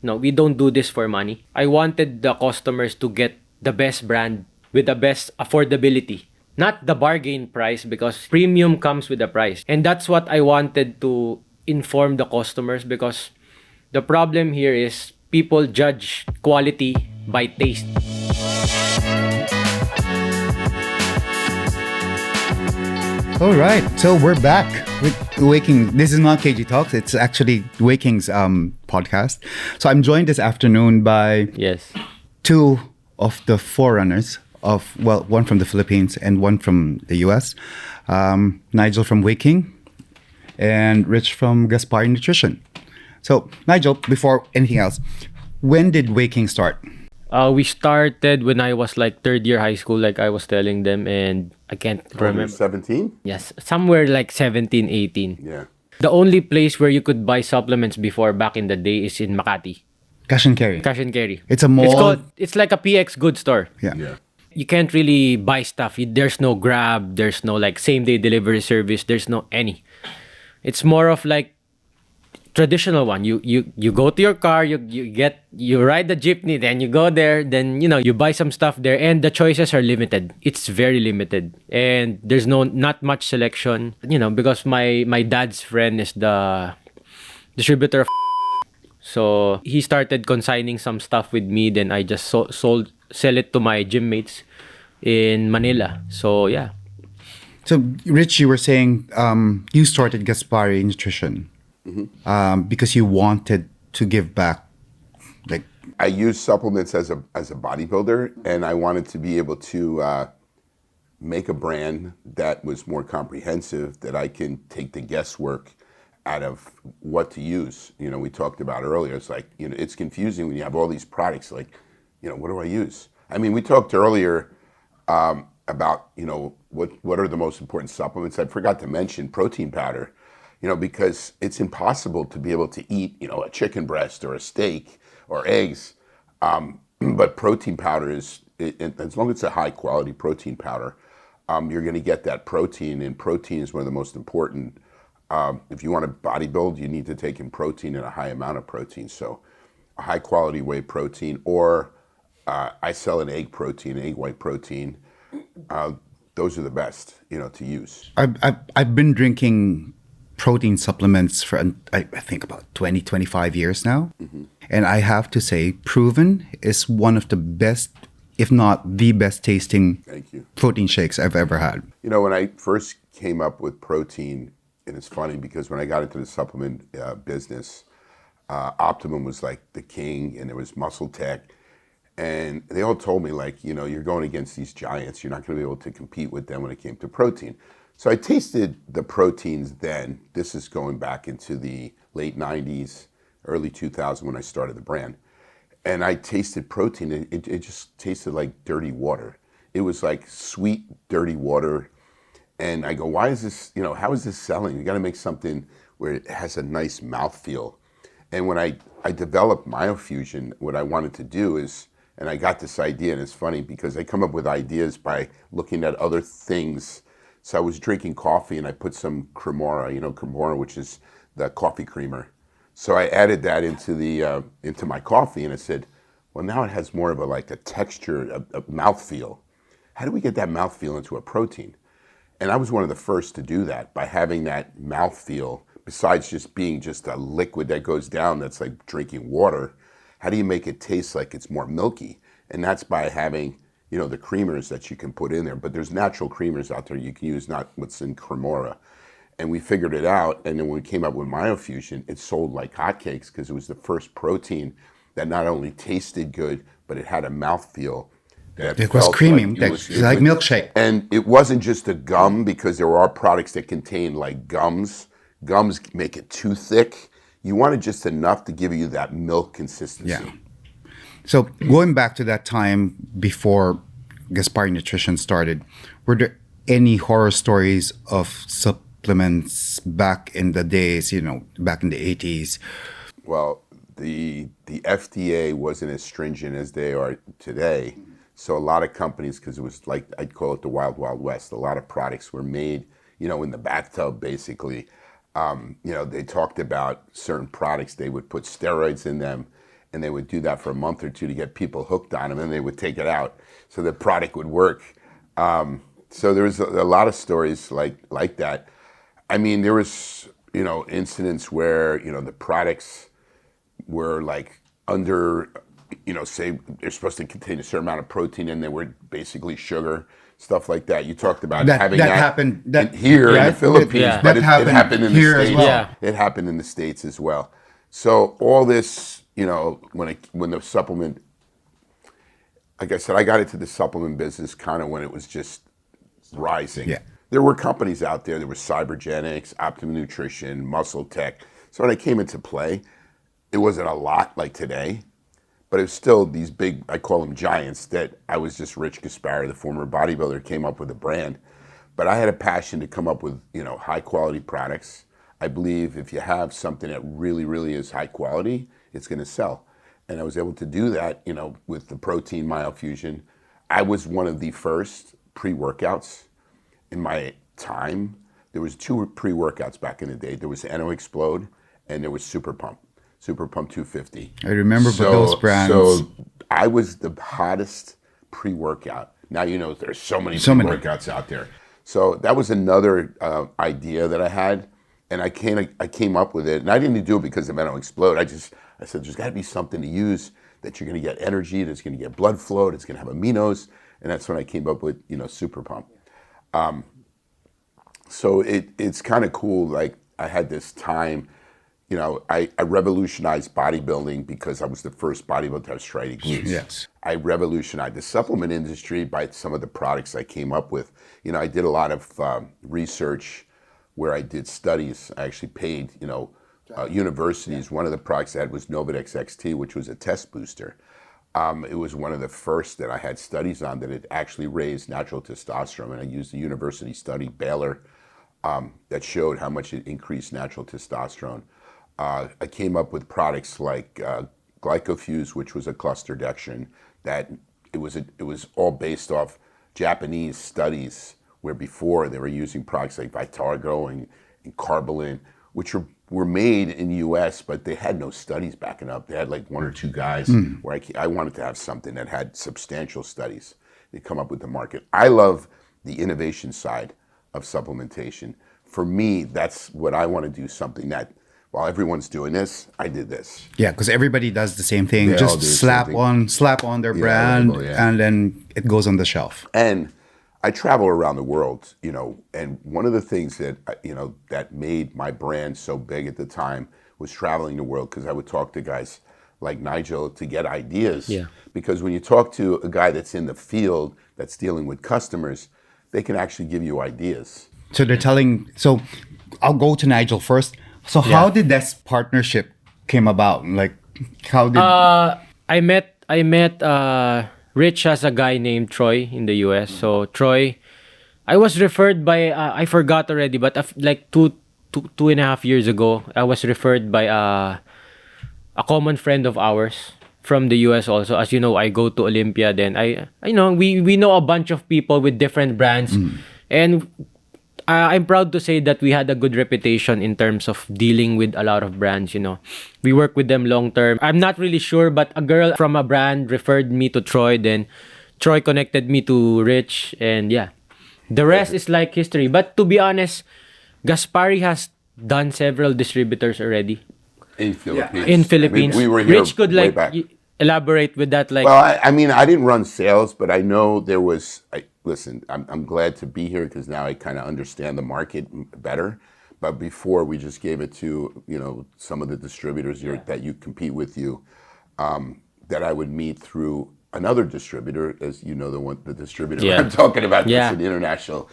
No, we don't do this for money. I wanted the customers to get the best brand with the best affordability. Not the bargain price, because premium comes with the price. And that's what I wanted to inform the customers, because the problem here is people judge quality by taste. All right, so we're back with Whey King. This is not KG Talks. It's actually Whey King's podcast. So I'm joined this afternoon by Yes. two of the forerunners of, well, one from the Philippines and one from the US. Nigel from Whey King and Rich from Gaspari Nutrition. So Nigel, before anything else, when did Whey King start? We started when I was like third year high school, like I was telling them, and I can't remember. 17? Yes, somewhere like 17, 18. Yeah. The only place where you could buy supplements before back in the day is in Makati. Cash and carry. Cash and carry. It's a mall. It's like a PX good store. Yeah. Yeah. You can't really buy stuff. There's no Grab. There's no like same day delivery service. There's no any. It's more of like traditional one. You go to your car. You ride the jeepney. Then you go there. Then you buy some stuff there, and the choices are limited. It's very limited, and there's not much selection. Because my dad's friend is the distributor of. So he started consigning some stuff with me. Then I just sell it to my gym mates in Manila. So yeah. So Rich, you were saying you started Gaspari Nutrition because you wanted to give back. Like, I use supplements as a bodybuilder, and I wanted to be able to make a brand that was more comprehensive, that I can take the guesswork out of what to use. We talked about earlier. It's like, it's confusing when you have all these products. Like, what do I use? I mean, we talked earlier about, what are the most important supplements. I forgot to mention protein powder, because it's impossible to be able to eat, a chicken breast or a steak or eggs. But protein powder as long as it's a high quality protein powder, you're going to get that protein, and protein is one of the most important. If you want to bodybuild, you need to take in protein and a high amount of protein. So a high quality whey protein, or I sell an egg white protein. Those are the best, to use. I've been drinking protein supplements for I think about 25 years now. Mm-hmm. And I have to say, Proven is one of the best, if not the best tasting Thank you. protein shakes I've ever had. When I first came up with protein, and it's funny because when I got into the supplement business, Optimum was like the king, and there was Muscle Tech. And they all told me, like, you're going against these giants. You're not going to be able to compete with them when it came to protein. So I tasted the proteins then. This is going back into the late 90s, early 2000 when I started the brand. And I tasted protein. It just tasted like dirty water. It was like sweet, dirty water. And I go, why is this, how is this selling? You got to make something where it has a nice mouthfeel. And when I developed Myofusion, what I wanted to do is, and I got this idea, and it's funny because I come up with ideas by looking at other things. So I was drinking coffee, and I put some Cremora, Cremora, which is the coffee creamer. So I added that into my coffee, and I said, well, now it has more of a texture, a mouthfeel. How do we get that mouthfeel into a protein? And I was one of the first to do that by having that mouthfeel, besides just being just a liquid that goes down that's like drinking water. How do you make it taste like it's more milky? And that's by having, the creamers that you can put in there. But there's natural creamers out there you can use, not what's in Cremora. And we figured it out. And then when we came up with Myofusion, it sold like hotcakes because it was the first protein that not only tasted good, but it had a mouthfeel. It was creamy, like milkshake. And it wasn't just a gum, because there are products that contain like gums. Gums make it too thick. You wanted just enough to give you that milk consistency. Yeah. So going back to that time before Gaspari Nutrition started, were there any horror stories of supplements back in the days, back in the 80s? Well, the FDA wasn't as stringent as they are today. So a lot of companies, because it was like, I'd call it the wild, wild west, a lot of products were made, in the bathtub, basically. They talked about certain products, they would put steroids in them, and they would do that for a month or two to get people hooked on them, and they would take it out so the product would work. So there was a lot of stories like that. I mean, there was, incidents where, the products were like under, say they're supposed to contain a certain amount of protein and they were basically sugar, stuff like that. You talked about having that happened here in the Philippines, but it happened in the here States. as well. Yeah. It happened in the States as well. So all this, when the supplement, like I said, I got into the supplement business kind of when it was just rising. Yeah. There were companies out there. There was Cybergenics, Optimum Nutrition, Muscle Tech. So when I came into play, it wasn't a lot like today, but it was still these big, I call them giants, that I was just Rich Gaspari, the former bodybuilder, came up with a brand. But I had a passion to come up with, high quality products. I believe if you have something that really, really is high quality, it's going to sell. And I was able to do that, with the protein myofusion. I was one of the first pre-workouts in my time. There was 2 pre-workouts back in the day. There was Eno Explode and there was Super Pump 250. I remember those brands. So I was the hottest pre-workout. Now there's so many pre-workouts out there. So that was another idea that I had, and I came up with it. And I didn't do it because of Eno Explode. I said there's got to be something to use that you're going to get energy, that's going to get blood flow, that's going to have aminos, and that's when I came up with Super Pump. So it's kind of cool. Like I had this time, I revolutionized bodybuilding because I was the first bodybuilder to have striated glutes. Yes. I revolutionized the supplement industry by some of the products I came up with. I did a lot of research where I did studies. I actually paid, universities. One of the products I had was Novadex XT, which was a test booster. It was one of the first that I had studies on that it actually raised natural testosterone. And I used a university study, Baylor, that showed how much it increased natural testosterone. I came up with products like Glycofuse, which was a cluster dextrin, that it was all based off Japanese studies, where before they were using products like Vitargo and Carbolin, which were made in the U.S., but they had no studies backing up. They had like 1 or 2 guys where I wanted to have something that had substantial studies. They come up with the market. I love the innovation side of supplementation. For me, that's what I want to do, something that while everyone's doing this, I did this. Yeah, because everybody does the same thing. They all Just do the same slap on their brand, label, yeah. and then it goes on the shelf. And I travel around the world, and one of the things that, that made my brand so big at the time was traveling the world, because I would talk to guys like Nigel to get ideas. Yeah. Because when you talk to a guy that's in the field, that's dealing with customers, they can actually give you ideas. So they're telling. So I'll go to Nigel first. So how did this partnership came about? Like, how did? I met Rich as a guy named Troy in the US. So Troy, I was referred by I forgot already, but like two and a half years ago, I was referred by a common friend of ours from the US also. As you know, I go to Olympia. Then we know a bunch of people with different brands, and I'm proud to say that we had a good reputation in terms of dealing with a lot of brands. We work with them long term. I'm not really sure, but a girl from a brand referred me to Troy. Then Troy connected me to Rich, and yeah, the rest is like history. But to be honest, Gaspari has done several distributors already In Philippines. in Philippines. We were here Rich could way like back. elaborate with that. Like, Well, I mean, I didn't run sales, but I know there was. Listen, I'm glad to be here because now I kind of understand the market better. But before, we just gave it to some of the distributors that you compete with that I would meet through another distributor, as you know, the distributor I'm talking about. Yeah. It's an international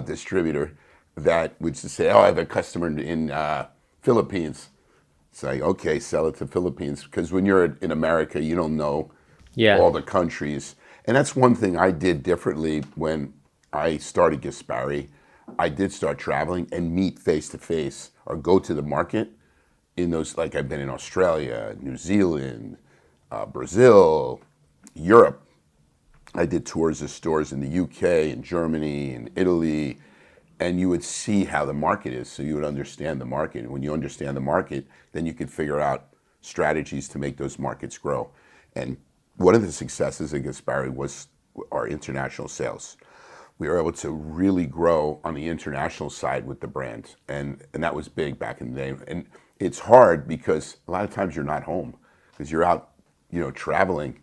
distributor that would just say, "Oh, I have a customer in Philippines." It's like, okay, sell it to Philippines, because when you're in America, you don't know all the countries. And that's one thing I did differently when I started Gaspari. I did start traveling and meet face to face or go to the market in those, like I've been in Australia, New Zealand, Brazil, Europe. I did tours of stores in the UK and Germany and Italy, and you would see how the market is, so you would understand the market. And when you understand the market, then you could figure out strategies to make those markets grow. And one of the successes at Gaspari was our international sales. We were able to really grow on the international side with the brand, and that was big back in the day. And it's hard because a lot of times you're not home because you're out, traveling.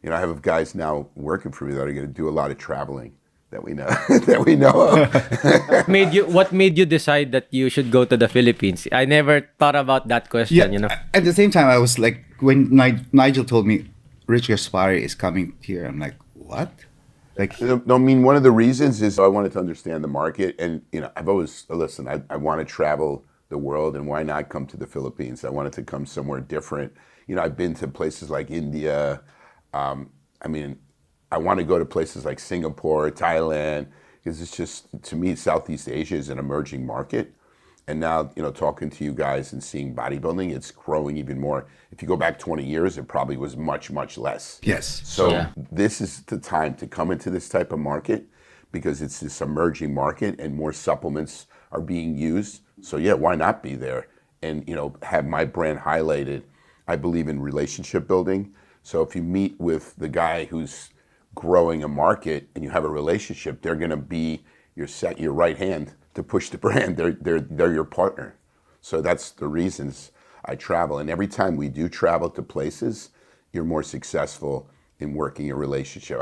I have guys now working for me that are going to do a lot of traveling that we know that we know of. What made you decide that you should go to the Philippines? I never thought about that question. At the same time, I was like, when Nigel told me Rich Gaspari is coming here, I'm like, what? Like, No, I mean, one of the reasons is I wanted to understand the market, and I've always I want to travel the world, and why not come to the Philippines? I wanted to come somewhere different. I've been to places like India. I want to go to places like Singapore, Thailand, because it's just, to me, Southeast Asia is an emerging market. And now, talking to you guys and seeing bodybuilding, it's growing even more. If you go back 20 years, it probably was much, much less. yes. So this is the time to come into this type of market because it's this emerging market and more supplements are being used. So why not be there and, have my brand highlighted? I believe in relationship building. So if you meet with the guy who's growing a market and you have a relationship, they're going to be your right hand to push the brand. They're your partner. So that's the reasons I travel. And every time we do travel to places, you're more successful in working a relationship.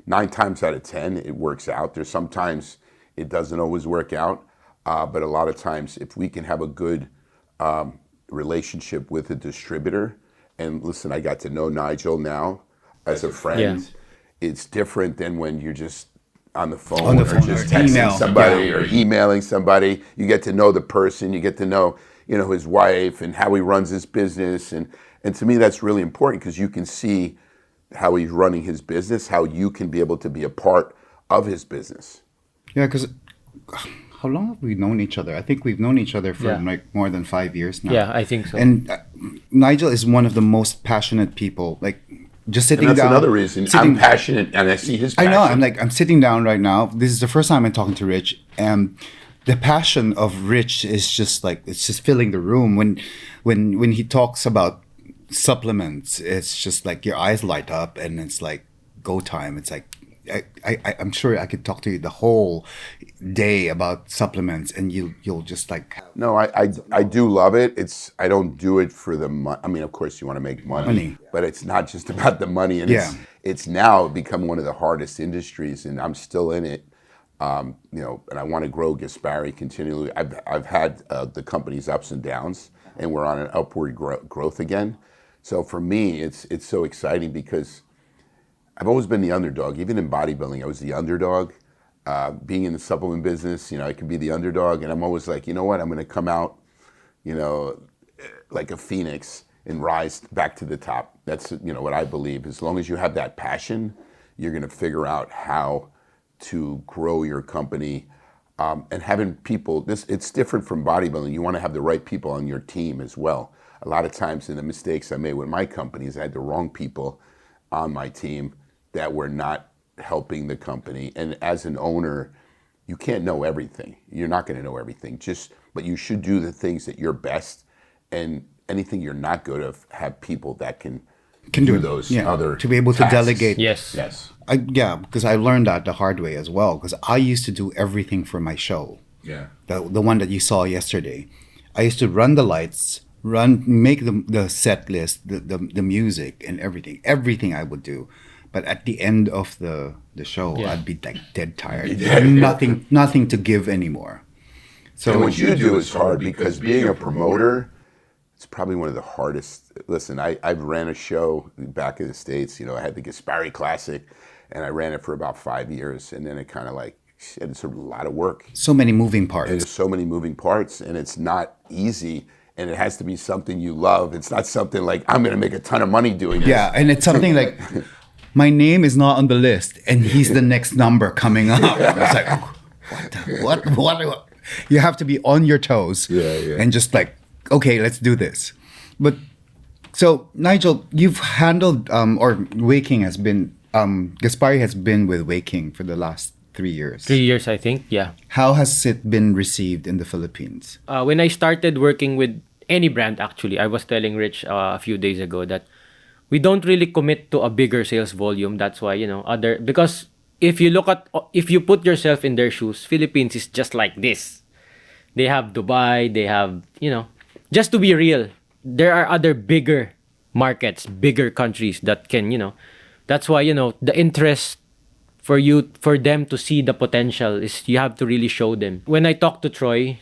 9 times out of 10, it works out. There's sometimes it doesn't always work out. But a lot of times, if we can have a good relationship with a distributor, and listen, I got to know Nigel now as a friend. Yeah. It's different than when you're just on the phone or just or texting email. somebody or emailing somebody. You get to know the person. You get to know, his wife and how he runs his business. And to me, that's really important because you can see how he's running his business, how you can be able to be a part of his business. Yeah, because how long have we known each other? I think we've known each other for Yeah. like more than 5 years now. Yeah, I think so. And Nigel is one of the most passionate people. Like, just sitting And that's down. another reason I'm passionate and I see his I passion. know. I'm sitting down right now. This is the first time I'm talking to Rich, and the passion of Rich is just like, it's just filling the room. When he talks about supplements, it's just like your eyes light up, and it's like go time. It's like I'm sure I could talk to you the whole day about supplements, and you'll just like. No, I do love it. I don't do it for the money. Of course, you want to make money, but it's not just about the money. And it's now become one of the hardest industries, and I'm still in it. And I want to grow Gaspari continually. I've had the company's ups and downs, and we're on an upward growth again. So for me, it's so exciting because I've always been the underdog. Even in bodybuilding, I was the underdog. Being in the supplement business, I could be the underdog, and I'm always like, you know what? I'm going to come out, like a phoenix and rise back to the top. That's what I believe. As long as you have that passion, you're going to figure out how to grow your company. And having people, it's different from bodybuilding. You want to have the right people on your team as well. A lot of times in the mistakes I made with my companies, I had the wrong people on my team that were not helping the company. And as an owner, you can't know everything. You're not going to know everything. But you should do the things that you're best, and anything you're not good at, have people that can do those other to be able tasks. to delegate. Yes. Because I learned that the hard way as well. Because I used to do everything for my show. Yeah. The one that you saw yesterday. I used to run the lights, make the set list, the music and everything. Everything I would do. But at the end of the show, I'd be like dead tired. Nothing to give anymore. So and what you do is hard because being a promoter, it's probably one of the hardest. Listen, I've ran a show back in the States. I had the Gaspari Classic, and I ran it for about 5 years. And then it kind of like, shit, it's a lot of work. So many moving parts. And there's so many moving parts, and it's not easy. And it has to be something you love. It's not something like, I'm going to make a ton of money doing this. Yeah, and it's something like, my name is not on the list, and he's the next number coming up. It's like, what? You have to be on your toes and just like, okay, let's do this. But so Nigel, you've handled or Whey King has been Gaspari has been with Whey King for the last 3 years. 3 years, I think. Yeah. How has it been received in the Philippines? When I started working with any brand actually. I was telling Rich a few days ago that we don't really commit to a bigger sales volume. That's why, other, because if you put yourself in their shoes, Philippines is just like this. They have Dubai, they have, just to be real, there are other bigger markets, bigger countries that can, that's why, the interest for them to see the potential is you have to really show them. When I talked to Troy,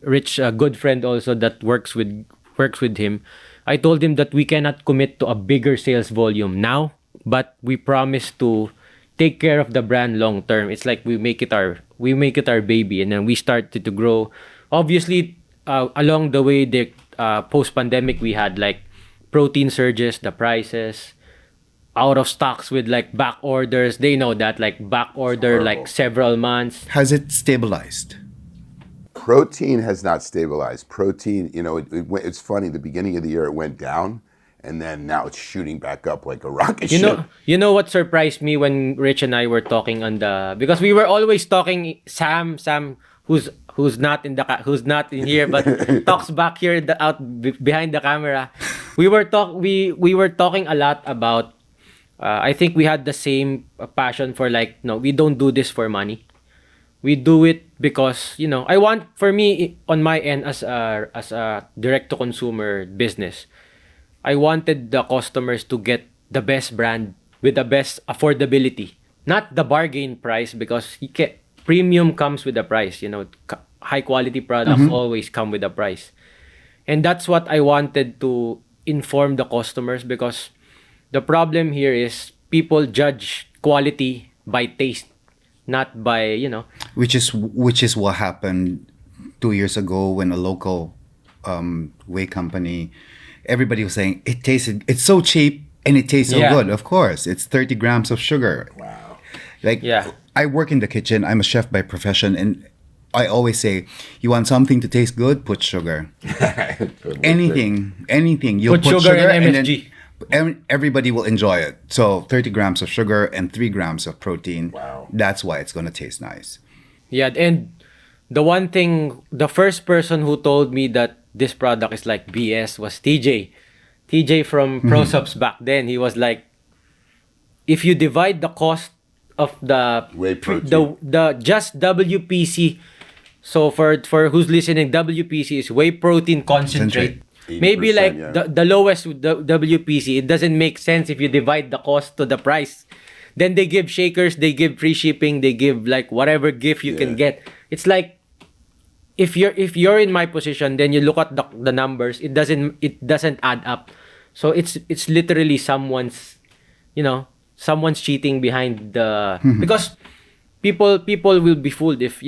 Rich, a good friend also that works with him, I told him that we cannot commit to a bigger sales volume now, but we promise to take care of the brand long term. It's like we make it our baby, and then we started to grow. Obviously, along the way, the post pandemic, we had like protein surges, the prices, out of stocks with like back orders. They know that, like back order like several months. Has it stabilized? Protein has not stabilized. Protein, it's funny. The beginning of the year it went down, and then now it's shooting back up like a rocket ship. You know what surprised me when Rich and I were talking because we were always talking. Sam, who's not in here, but talks back here behind the camera. We were talking a lot about. I think we had the same passion for like, no, we don't do this for money. We do it because, I want, for me, on my end as a direct-to-consumer business, I wanted the customers to get the best brand with the best affordability. Not the bargain price, because premium comes with a price. High-quality products always come with a price. And that's what I wanted to inform the customers, because the problem here is people judge quality by taste, not by, Which is what happened 2 years ago when a local whey company, everybody was saying it's so cheap and it tastes so good. Of course, it's 30 grams of sugar. Wow. I work in the kitchen. I'm a chef by profession, and I always say, you want something to taste good, put sugar. anything. You put sugar and MSG. And everybody will enjoy it. So 30 grams of sugar and 3 grams of protein. Wow. That's why it's going to taste nice. Yeah, and the first person who told me that this product is like BS was TJ. TJ from ProSubs back then. He was like, if you divide the cost of the whey protein, the just WPC. So for who's listening, WPC is whey protein concentrate. Maybe like the lowest WPC, it doesn't make sense if you divide the cost to the price. Then they give shakers, they give free shipping, they give like whatever gift you can get. It's like if you're in my position, then you look at the numbers, it doesn't add up. So it's literally someone's cheating behind because people will be fooled if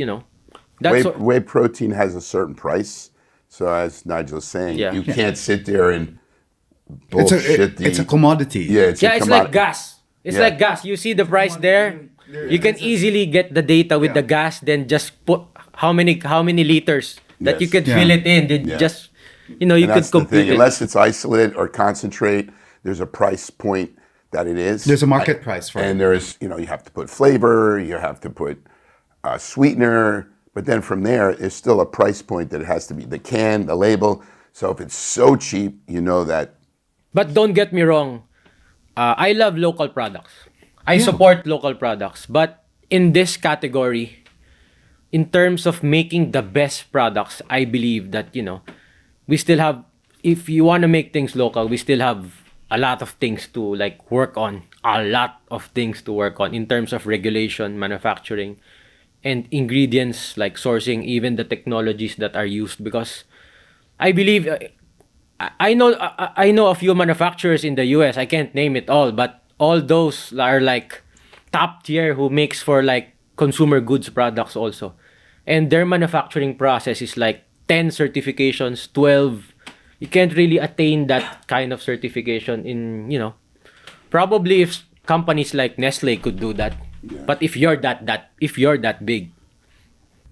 whey protein has a certain price. So as Nigel's saying, you can't sit there and bullshit. It's a commodity. Yeah, it's like gas. It's like gas. You see the price there. You can easily get the data with the gas. Then just put how many liters that you could fill it in. Then just you could compute it. Unless it's isolate or concentrate, there's a price point that it is. There's a market price for it. And there's you have to put flavor. You have to put sweetener. But then from there, there's still a price point that it has to be the can, the label. So if it's so cheap, that. But don't get me wrong. I love local products. I support local products. But in this category, in terms of making the best products, I believe that, we still have, if you want to make things local, we still have a lot of things to like work on. A lot of things to work on in terms of regulation, manufacturing, and ingredients, like sourcing, even the technologies that are used, because I believe I know a few manufacturers in the US. I can't name it all, but all those are like top tier who makes for like consumer goods products also, and their manufacturing process is like 10 certifications, 12. You can't really attain that kind of certification in probably if companies like Nestle could do that. Yeah. But if you're that big.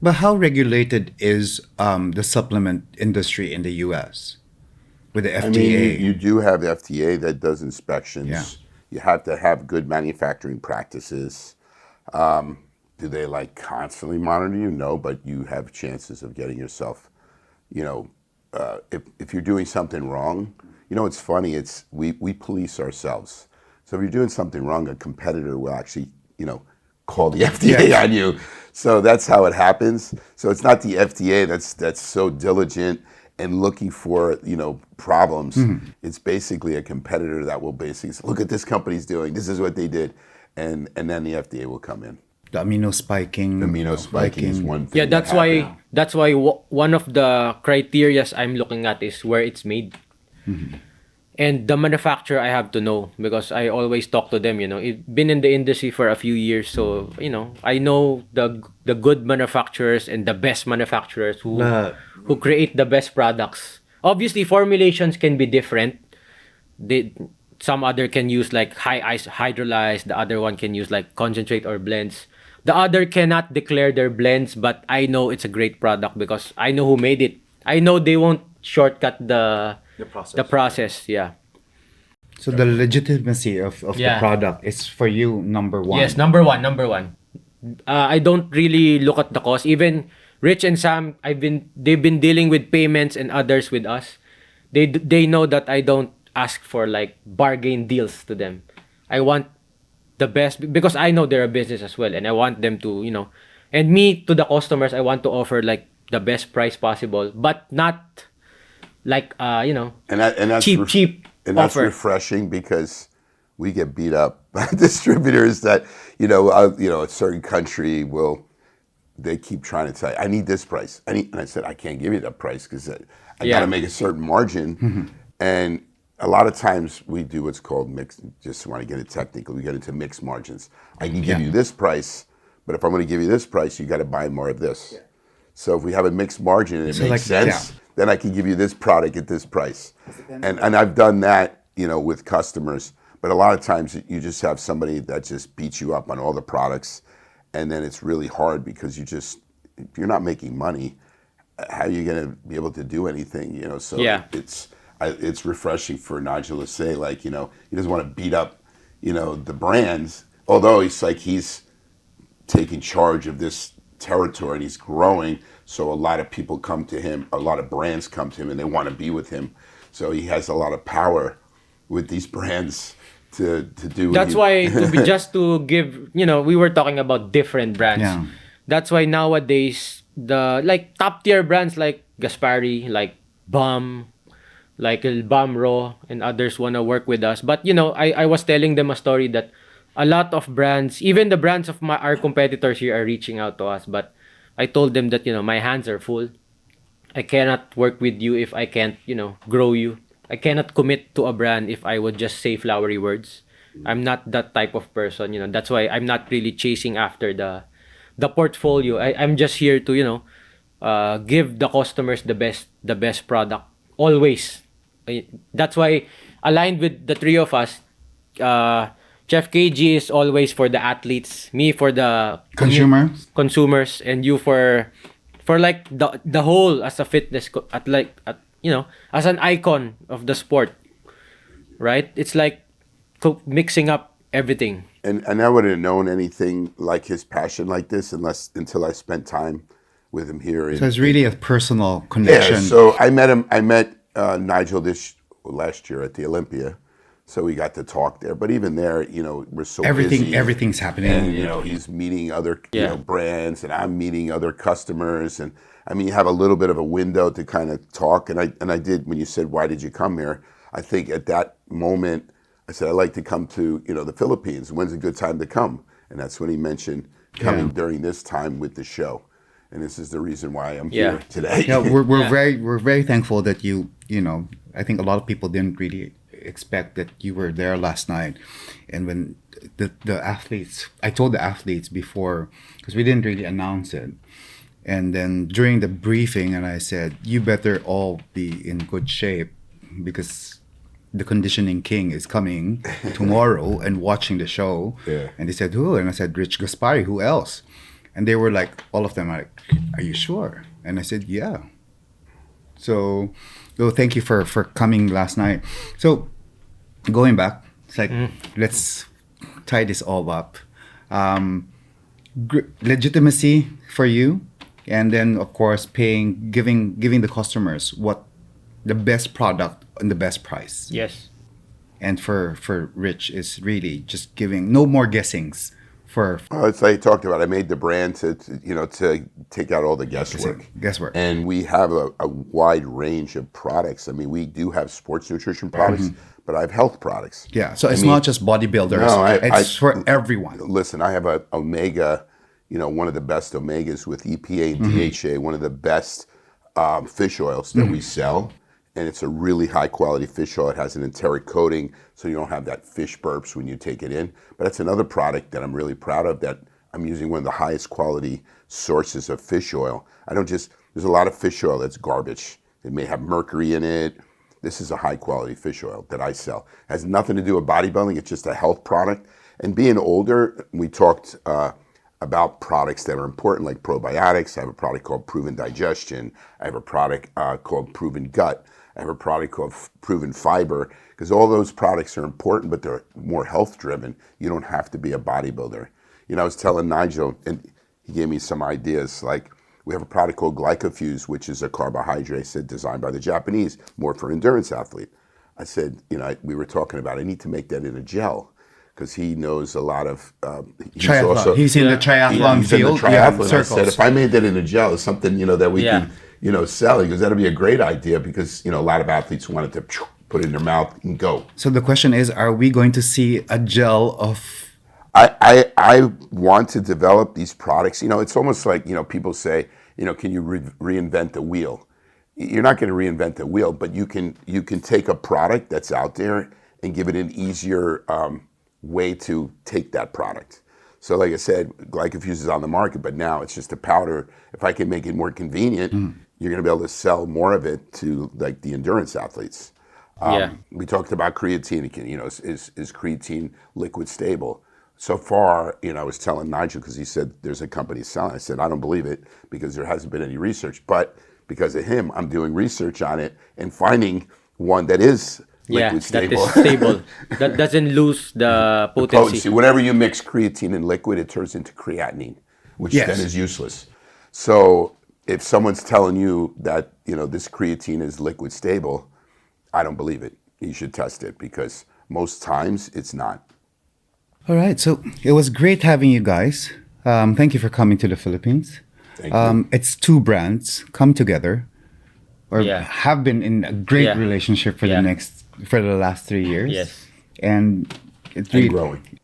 But how regulated is the supplement industry in the U.S. with the FDA? I mean, you do have the FDA that does inspections. Yeah. You have to have good manufacturing practices. Do they like constantly monitor you? No, but you have chances of getting yourself, if you're doing something wrong, it's funny. It's we police ourselves. So if you're doing something wrong, a competitor will actually, call the FDA on you. So that's how it happens. So it's not the FDA that's so diligent and looking for, problems. It's basically a competitor that will basically say, look at this company's doing. This is what they did, and then the FDA will come in. The amino spiking. Amino spiking is one thing. Yeah, that's why one of the criterias I'm looking at is where it's made. And the manufacturer I have to know, because I always talk to them, I've been in the industry for a few years, so I know the good manufacturers and the best manufacturers who create the best products. Obviously formulations can be different. Some other can use like high ice hydrolyzed, the other one can use like concentrate or blends. The other cannot declare their blends, but I know it's a great product because I know who made it. I know they won't shortcut the process. Yeah. So the legitimacy of the product is for you number one. Yes, number one. I don't really look at the cost. Even Rich and Sam, they've been dealing with payments and others with us. They know that I don't ask for like bargain deals to them. I want the best because I know they're a business as well, and I want them to, and me to the customers, I want to offer like the best price possible, but not like and that's cheap and that's offer. Refreshing because we get beat up by distributors that a certain country they keep trying to say I need this price and I said I can't give you that price because I got to make a certain margin. And a lot of times we do what's called mixed. Just want to get it technical, we get into mixed margins. I can give you this price, but if I'm going to give you this price, you got to buy more of this. So if we have a mixed margin and it makes sense, then I can give you this product at this price. And I've done that, with customers. But a lot of times you just have somebody that just beats you up on all the products, and then it's really hard because if you're not making money, how are you going to be able to do anything? So it's refreshing for Nigel to say, like, he doesn't want to beat up, the brands, although he's taking charge of this territory and he's growing. So a lot of people come to him, a lot of brands come to him and they want to be with him. So he has a lot of power with these brands to do. That's why just to give, we were talking about different brands. Yeah. That's why nowadays the like top tier brands like Gaspari, like Bum, like Bum Raw, and others want to work with us. But I was telling them a story that a lot of brands, even the brands of our competitors here, are reaching out to us. But I told them that my hands are full. I cannot work with you if I can't grow you. I cannot commit to a brand if I would just say flowery words. I'm not that type of person. That's why I'm not really chasing after the portfolio. I'm just here to give the customers the best product always. That's why, aligned with the three of us, Chef KG is always for the athletes, me for the consumers, and you for like the whole as a fitness as an icon of the sport, right? It's like mixing up everything. And I wouldn't have known anything like his passion like this until I spent time with him here. So it's really a personal connection. Yeah. So I met Nigel last year at the Olympia. So we got to talk there, but even there, we're so busy. Everything's happening. And he's meeting other brands, and I'm meeting other customers, and I mean, you have a little bit of a window to kind of talk. And I did, when you said, "Why did you come here?" I think at that moment, I said, "I'd like to come to the Philippines. When's a good time to come?" And that's when he mentioned coming during this time with the show. And this is the reason why I'm here today. Yeah, we're very thankful that you I think a lot of people didn't really expect that you were there last night. And when the athletes, I told the athletes before, because we didn't really announce it, and then during the briefing, and I said, you better all be in good shape because the conditioning king is coming tomorrow and watching the show. And they said, who? And I said, Rich Gaspari. Who else? And they were like, all of them are like, are you sure? And I said, yeah. So thank you for coming last night. So going back, it's like, let's tie this all up. Legitimacy for you, and then of course giving the customers what the best product and the best price. Yes. And for Rich is really just giving no more guessings for It's like I talked about. I made the brand to take out all the guesswork. guesswork. And we have a wide range of products. I mean, we do have sports nutrition products, but I have health products. Yeah, so it's not just bodybuilders. No, it's for everyone. Listen, I have a omega, one of the best omegas with EPA and DHA, one of the best fish oils that we sell. And it's a really high quality fish oil. It has an enteric coating, so you don't have that fish burps when you take it in. But that's another product that I'm really proud of, that I'm using one of the highest quality sources of fish oil. There's a lot of fish oil that's garbage. It may have mercury in it. This is a high quality fish oil that I sell. It has nothing to do with bodybuilding. It's just a health product. And being older, we talked about products that are important, like probiotics. I have a product called Proven Digestion. I have a product called Proven Gut. I have a product called Proven Fiber, because all those products are important, but they're more health driven. You don't have to be a bodybuilder. I was telling Nigel, and he gave me some ideas, like we have a product called Glycofuse, which is a carbohydrate, I said, designed by the Japanese, more for endurance athlete. I said, we were talking about, I need to make that in a gel, because he knows a lot of Triathlon. He's in the triathlon field. I said, if I made that in a gel, it's something that we can sell. He goes, that'd be a great idea, because a lot of athletes wanted to put it in their mouth and go. So the question is, are we going to see a gel of? I want to develop these products. It's almost like people say, can you reinvent the wheel? You're not going to reinvent the wheel, but you can take a product that's out there and give it an easier way to take that product. So like I said, Glycofuse is on the market, but now it's just a powder. If I can make it more convenient, you're going to be able to sell more of it to like the endurance athletes. We talked about creatine. Is creatine liquid stable? So far, I was telling Nigel, because he said there's a company selling. I said, I don't believe it, because there hasn't been any research. But because of him, I'm doing research on it and finding one that is liquid stable. That is stable. That doesn't lose the potency. Whenever you mix creatine in liquid, it turns into creatinine, which then is useless. So if someone's telling you that this creatine is liquid stable, I don't believe it. You should test it, because most times it's not. All right, so it was great having you guys. Thank you for coming to the Philippines. Thank you. It's two brands come together, or have been in a great relationship for the last 3 years. Yes, and growing.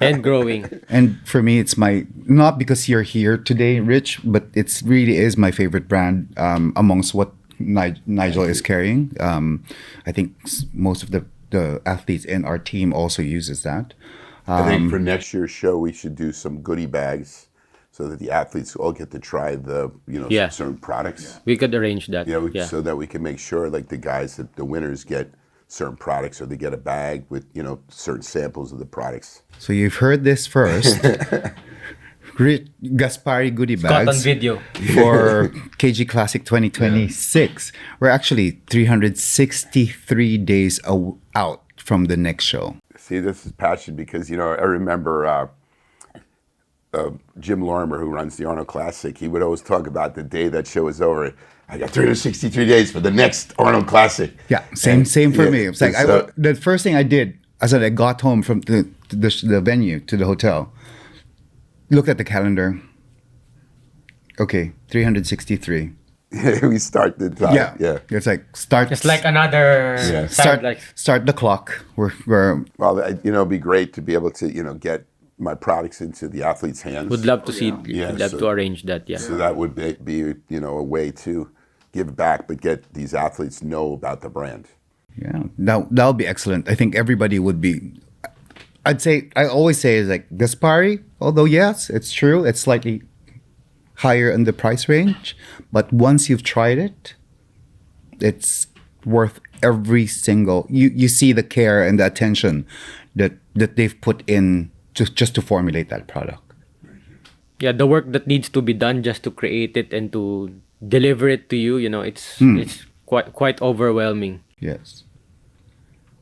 And growing. And for me, it's not because you're here today, Rich, but it's really is my favorite brand amongst what Nigel is carrying. I think most of the athletes in our team also uses that. I think for next year's show, we should do some goodie bags so that the athletes all get to try the certain products. We could arrange that. So that we can make sure, like the guys, that the winners get certain products, or they get a bag with certain samples of the products. So you've heard this first. Gaspari goodie bags. Got on video. For KG Classic 2026. We're actually 363 days out from the next show. See, this is passion, because, I remember Jim Lorimer, who runs the Arnold Classic, he would always talk about the day that show is over. I got 363 days for the next Arnold Classic. Yeah, same for me. It's like the first thing I did, as I got home from the venue to the hotel, looked at the calendar. Okay, 363. We start the time. Yeah. It's like start. It's like another start the clock. We're well, it'd be great to be able to get my products into the athletes' hands. Would love to see. Would love to arrange that. Yeah. So that would be a way to give back, but get these athletes know about the brand. Yeah, that'll be excellent. I think everybody would be. I always say is like Gaspari. Although yes, it's true. It's slightly higher in the price range, but once you've tried it, it's worth every single. You see the care and the attention that they've put in just to formulate that product. Yeah, the work that needs to be done just to create it and to deliver it to you, it's quite overwhelming. Yes.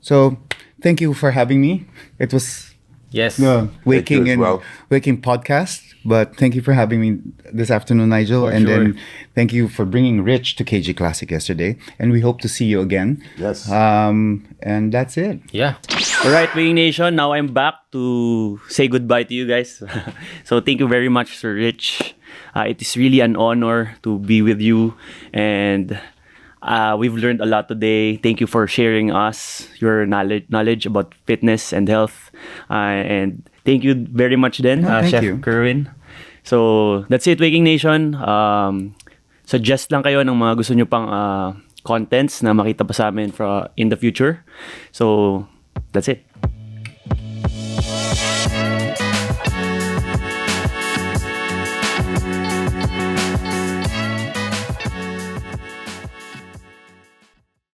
So thank you for having me. It was Yes. No, Whey Thank you King as and well. Whey King Podcast. But thank you for having me this afternoon, Nigel. For and sure. then thank you for bringing Rich to KG Classic yesterday. And we hope to see you again. Yes. And that's it. Yeah. All right, Whey Nation. Now I'm back to say goodbye to you guys. So thank you very much, Sir Rich. It is really an honor to be with you, and we've learned a lot today. Thank you for sharing us your knowledge about fitness and health, and thank you very much, then, No, thank Chef you. Kerwin. So that's it, Waking Nation. Suggest lang kayo ng mga gusto nyo pang contents na makita pa sa amin in the future. So that's it.